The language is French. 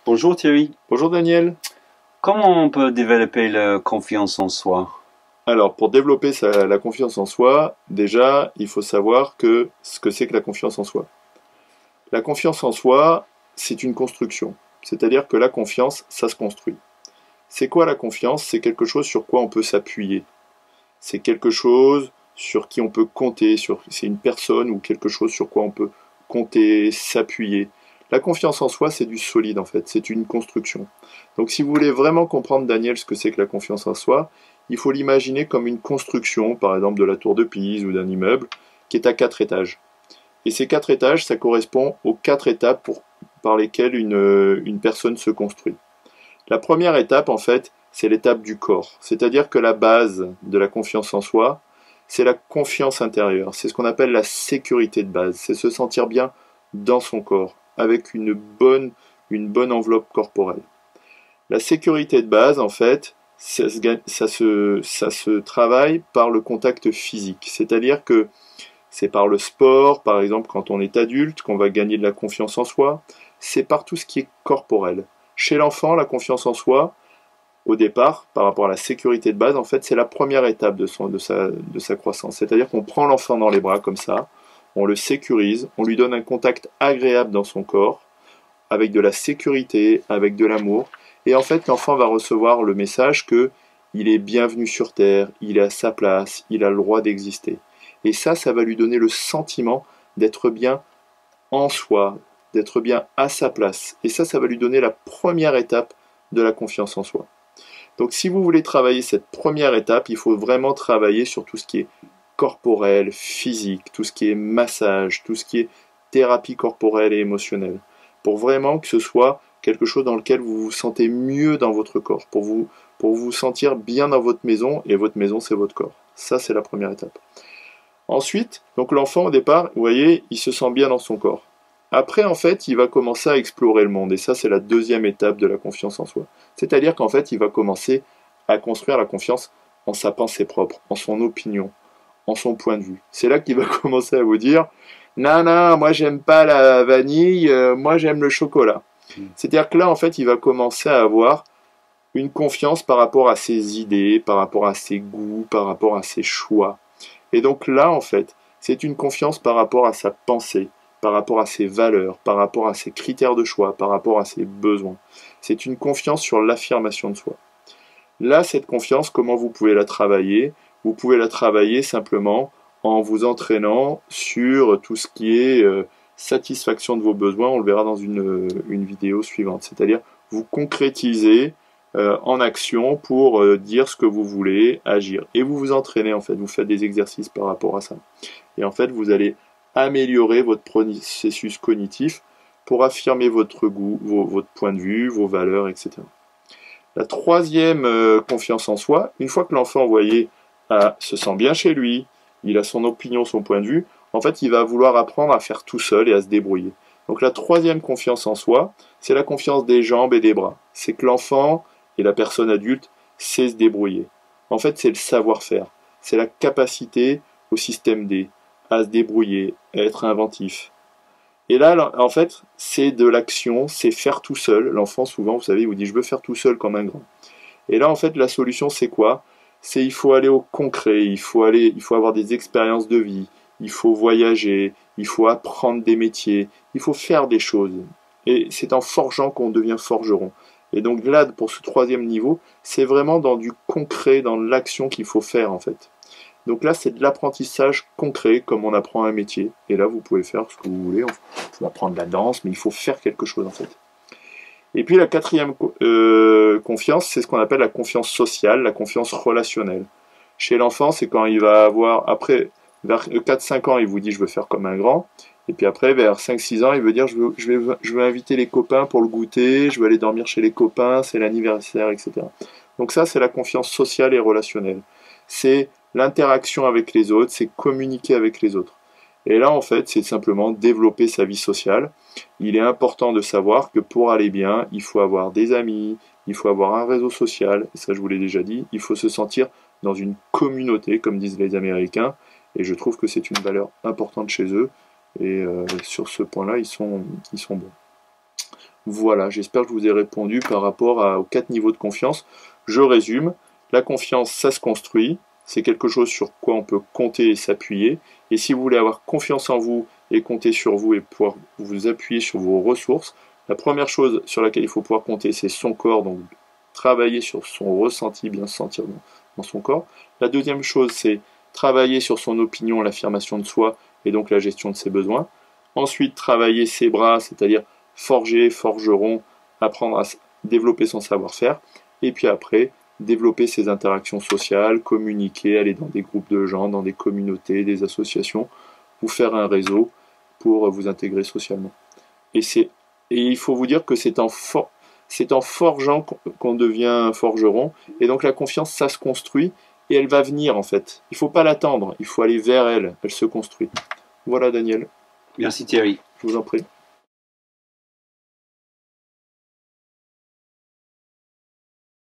Bonjour Thierry, Bonjour Daniel. comment on peut développer la confiance en soi? Alors, pour développer la confiance en soi, déjà, il faut savoir ce que c'est que la confiance en soi. La confiance en soi, c'est une construction. C'est-à-dire que la confiance, ça se construit. C'est quoi la confiance? C'est quelque chose sur quoi on peut s'appuyer. C'est quelque chose sur qui on peut compter, c'est une personne ou quelque chose sur quoi on peut compter, s'appuyer. La confiance en soi, c'est du solide en fait, c'est une construction. Donc si vous voulez vraiment comprendre, Daniel, ce que c'est que la confiance en soi, il faut l'imaginer comme une construction, par exemple de la tour de Pise ou d'un immeuble, qui est à 4 étages. Et ces 4 étages, ça correspond aux 4 étapes par lesquelles une personne se construit. La première étape, en fait, c'est l'étape du corps. C'est-à-dire que la base de la confiance en soi, c'est la confiance intérieure. C'est ce qu'on appelle la sécurité de base. C'est se sentir bien dans son corps, avec une bonne enveloppe corporelle. La sécurité de base, en fait, ça se travaille par le contact physique. C'est-à-dire que c'est par le sport, par exemple, quand on est adulte, qu'on va gagner de la confiance en soi. C'est par tout ce qui est corporel. Chez l'enfant, la confiance en soi, au départ, par rapport à la sécurité de base, en fait, c'est la première étape de sa croissance. C'est-à-dire qu'on prend l'enfant dans les bras comme ça, on le sécurise, on lui donne un contact agréable dans son corps, avec de la sécurité, avec de l'amour. Et en fait, l'enfant va recevoir le message que il est bienvenu sur Terre, il est à sa place, il a le droit d'exister. Et ça va lui donner le sentiment d'être bien en soi, d'être bien à sa place. Et ça va lui donner la première étape de la confiance en soi. Donc si vous voulez travailler cette première étape, il faut vraiment travailler sur tout ce qui est corporel, physique, tout ce qui est massage, tout ce qui est thérapie corporelle et émotionnelle, pour vraiment que ce soit quelque chose dans lequel vous vous sentez mieux dans votre corps, pour vous sentir bien dans votre maison, et votre maison c'est votre corps. Ça c'est la première étape. Ensuite, donc l'enfant au départ, vous voyez, il se sent bien dans son corps. Après, en fait, il va commencer à explorer le monde, et ça c'est la deuxième étape de la confiance en soi. C'est-à-dire qu'en fait, il va commencer à construire la confiance en sa pensée propre, en son opinion, en son point de vue. C'est là qu'il va commencer à vous dire non, non, moi j'aime pas la vanille, moi j'aime le chocolat. C'est-à-dire que là, en fait, il va commencer à avoir une confiance par rapport à ses idées, par rapport à ses goûts, par rapport à ses choix. Et donc là, en fait, c'est une confiance par rapport à sa pensée, par rapport à ses valeurs, par rapport à ses critères de choix, par rapport à ses besoins. C'est une confiance sur l'affirmation de soi. Là, cette confiance, comment vous pouvez la travailler? Vous pouvez la travailler simplement en vous entraînant sur tout ce qui est satisfaction de vos besoins. On le verra dans une vidéo suivante. C'est-à-dire, vous concrétisez en action pour dire ce que vous voulez, agir. Et vous vous entraînez, en fait. Vous faites des exercices par rapport à ça. Et en fait, vous allez améliorer votre processus cognitif pour affirmer votre goût, votre point de vue, vos valeurs, etc. La troisième confiance en soi, une fois que l'enfant, vous voyez, se sent bien chez lui, il a son opinion, son point de vue, en fait, il va vouloir apprendre à faire tout seul et à se débrouiller. Donc la troisième confiance en soi, c'est la confiance des jambes et des bras. C'est que l'enfant et la personne adulte sait se débrouiller. En fait, c'est le savoir-faire. C'est la capacité au système D, à se débrouiller, à être inventif. Et là, en fait, c'est de l'action, c'est faire tout seul. L'enfant, souvent, vous savez, il vous dit « je veux faire tout seul comme un grand ». Et là, en fait, la solution, c'est quoi? C'est il faut aller au concret, il faut avoir des expériences de vie, il faut voyager, il faut apprendre des métiers, il faut faire des choses. Et c'est en forgeant qu'on devient forgeron. Et donc là, pour ce troisième niveau, c'est vraiment dans du concret, dans l'action qu'il faut faire, en fait. Donc là, c'est de l'apprentissage concret, comme on apprend un métier. Et là, vous pouvez faire ce que vous voulez. On peut apprendre la danse, mais il faut faire quelque chose, en fait. Et puis la quatrième confiance, c'est ce qu'on appelle la confiance sociale, la confiance relationnelle. Chez l'enfant, c'est quand il va avoir, après, vers 4-5 ans, il vous dit « je veux faire comme un grand ». Et puis après, vers 5-6 ans, il veut dire je veux inviter les copains pour le goûter, je veux aller dormir chez les copains, c'est l'anniversaire, etc. Donc ça, c'est la confiance sociale et relationnelle. C'est l'interaction avec les autres, c'est communiquer avec les autres. Et là, en fait, c'est simplement développer sa vie sociale. Il est important de savoir que pour aller bien, il faut avoir des amis, il faut avoir un réseau social, et ça je vous l'ai déjà dit, il faut se sentir dans une communauté, comme disent les Américains, et je trouve que c'est une valeur importante chez eux, et sur ce point-là, ils sont bons. Voilà, j'espère que je vous ai répondu par rapport aux 4 niveaux de confiance. Je résume, la confiance, ça se construit, c'est quelque chose sur quoi on peut compter et s'appuyer. Et si vous voulez avoir confiance en vous et compter sur vous et pouvoir vous appuyer sur vos ressources, la première chose sur laquelle il faut pouvoir compter, c'est son corps, donc travailler sur son ressenti, bien se sentir dans son corps. La deuxième chose, c'est travailler sur son opinion, l'affirmation de soi et donc la gestion de ses besoins. Ensuite, travailler ses bras, c'est-à-dire forger, forgeron, apprendre à développer son savoir-faire. Et puis après, développer ses interactions sociales, communiquer, aller dans des groupes de gens, dans des communautés, des associations, vous faire un réseau pour vous intégrer socialement. Et il faut vous dire que c'est en forgeant qu'on devient forgeron. Et donc la confiance, ça se construit et elle va venir en fait. Il ne faut pas l'attendre, il faut aller vers elle. Elle se construit. Voilà Daniel. Merci Thierry. Je vous en prie.